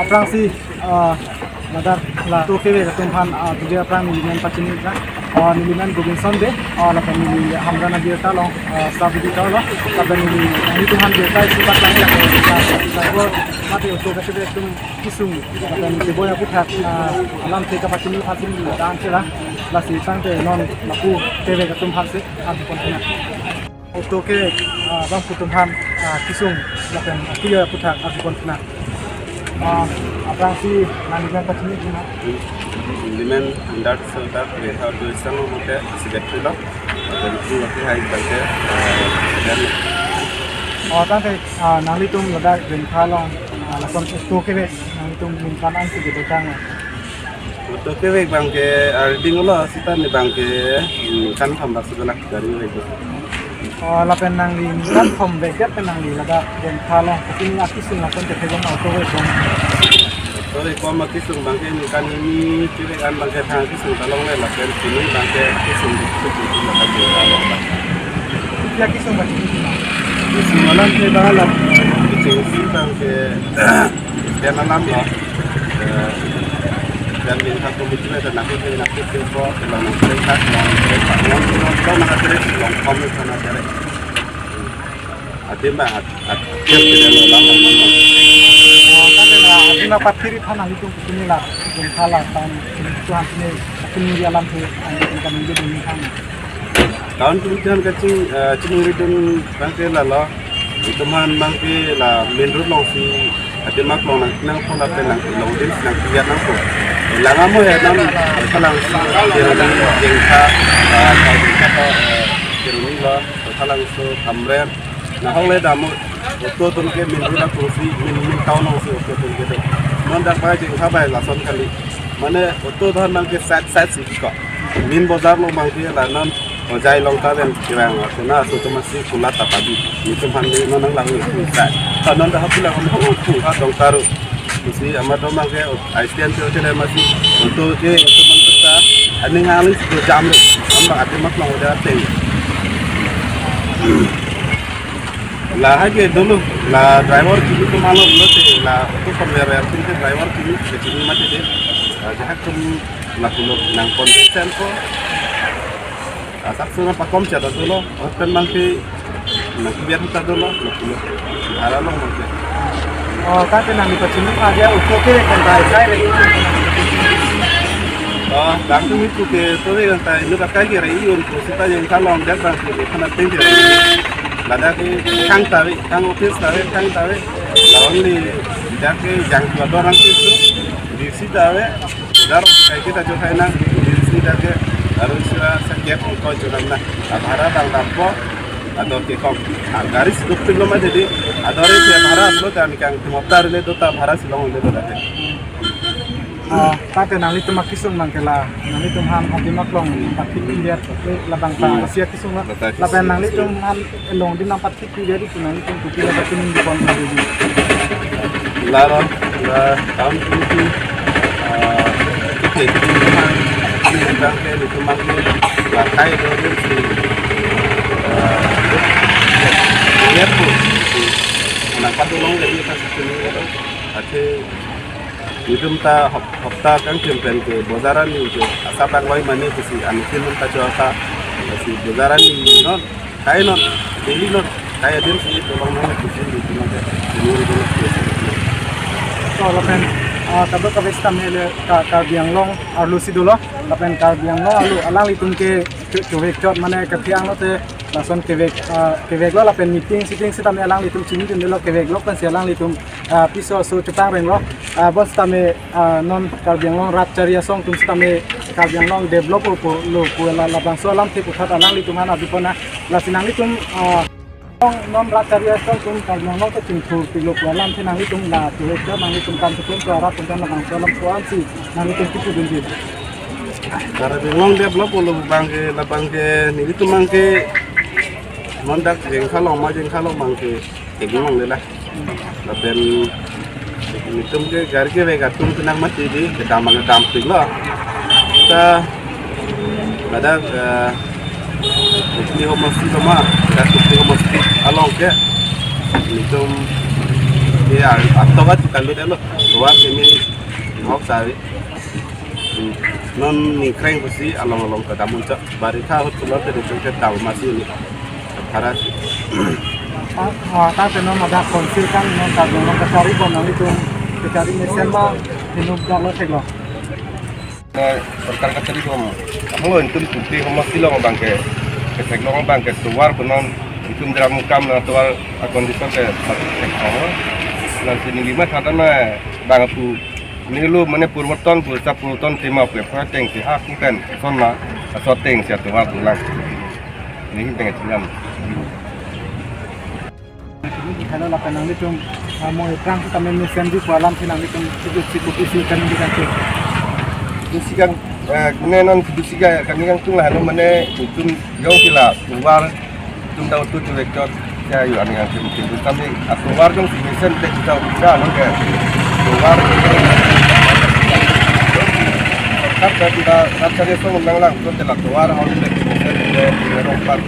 aprang si nadar la to kewe ka tumhan tuje aprang milian pachini na milian Robinson de la family hamra na dia talong sabidi talo la family ni tumhan dia tai sipat lang la ko mate to ka sebe tum kisung la family boya puthak lam te ka pachini pachini dan chela la si tangte non la ku kewe ka tumhan se kon na to ke bang putumhan kisung la family kia puthak kon na aprang si manajemen pachini na Limen dat serta kereta tu sangat muda sejak dulu dan itu waktu hari baca dan tante nang tum lada gen khalong lakom sto kebe nang tum min kanan si gitu kang untuk kewek bangke ding lo sita ni bangke kan tambah sebelah dari itu lapen nang li kan thom beget nang li lada gen khalong kini akisun lakon te thegom auto we bong Sorry, kau maki sung bangke ni kan ini kiri kan bangke thang kisung talong le lapen sini bangke kisung di situ lakan dia talong lah. Ya kisung ba Kisung malam ke bahalat kisung si bangke dia malam lah. Dan yang satu mungkin ada nak kau dalam mereka kau nak terus long kau sana cari. Ada mah ada dia dalam Adina patiri thana hitung kini la gen khala tan tuhan kini di alam tu kan menjadi ni kan tahun kemudian kecil cemuri dan bangke lala itu man bangke la menurut long si ada mak long nang pun apa nang long din nang kiat nang pun langamu ya nang kalang jeruni jengka kalau kita jeruni la kalang so kamren nah oleh damu itu tuh ke menurut aku si min tahun long si itu tuh gitu mandak baca jengka baik lason kali mana itu tuh bangke set sih kok min bozar long bangke la nan Ojai long taben kirang na so to masih kulat tapabi itu mandi nonang lang itu sa tanon dah pula kamu ku ha dong taru mesti amar domang ke aistian tu cene masih untuk ke untuk menteta ani ngalih do jam lu amba ati mak long udah teng lah aja dulu lah driver kini tu malam lo te lah untuk kamera kini driver kini kini mati deh jahat tum lah kulo nang konsisten ko asap sungai pakom cata dulu, open mangki biar kita dulu, ada loh mangki. Kan tenang di pacini aja utuh ke kan saya lagi. Dan tu itu ke tu yang saya ini pakai kira ini untuk kita yang kalau dia bangki karena tinggi. Lada ke kang tawi, kang office tawi, lawan ni dia ke yang dua orang itu di sini tawi, dar kayak kita juga enak di sini dia ke harus setiap engkau jualan lah, abara bang lampo atau kekong, garis dukti belum ada di, ada orang yang abara lo dan yang motor le tu tak abara silong le tu dah. Kata nang itu makisung mangkela, nang itu ham hati maklong, tapi lihat labang pa siap kisung lah, labang nang itu ham long di nampak tipu jadi tu nang itu tuki labang tu di pon jadi. Lalu tahun ini ini bangke itu mangke lakai itu si lihat tu nampak tolong jadi kita sini ada itu kita hafta kan campaign ke bozaran itu asap langway mana tu si anikin kita jual si bozaran ini non kaya non daily non kaya dia si tolong mana tu si itu nanti ini so lapen kabe kabe stamele ka biang long arlu sidulo lapen ka biang long alu alang litun ke covek jot mane ke piang lo te lason kevek lo lapen meeting sitting sitame alang litum chini tin lo kevek lo kan alang litum piso so chutang reng lo bos tame non ka biang long rat charia song tum sitame ka biang long develop ko lo ko la bang so alam te puthat alang litum ana dipona lasinang litum non rataria song tum kalmang no ke tingku pilok walam tenang hitung la tuh ke nang hitung kan tuh ke arah tentang nang salam kuan si nang hitung itu dunjir. Cara bingung dia belum perlu bangke ni itu mangke mondak jeng kalau mangke bingung lah. Lapen itu ke garke vega tum tenang mati di kedamang camping lah. Kita ada ini homosti sama, kita tuh homosti along ke, itu ya atau kan kalau dia lo tuar kami hok sari non ni kreng pasti along ke tamun cak bari kau tular ke dicek tahu masih ini harap ta te no ada konsil kan non ta no ka sari bon nang itu kecari mesin ma hinub dalo teglo सरकार का तरीको हम लोग इंतुम कुत्ते हम मस्ती लोग बांके कैसे लोग बांके तुवार पुनः इंतुम जराम काम ना तुवार कंडीशन के हम nanti ni lima kata na bang pu ni lu mana purwoton pusat purwoton tema pe teng si hak kan sonna so teng sia tuwar tulang ni teng cilam kalau la penang itu mau perang kita mesin di dalam pinang itu cukup kan di kantor dusikan kemudian dusikan kami kan tung lah mana itu jauh kila tuwar tung tahu tu cuek jod ya yu ani yang tim kami tuwar jong si mesin te kita udah nongke tuwar kata kita cari so menang lang tu telah tuwar harus te mesin de rompak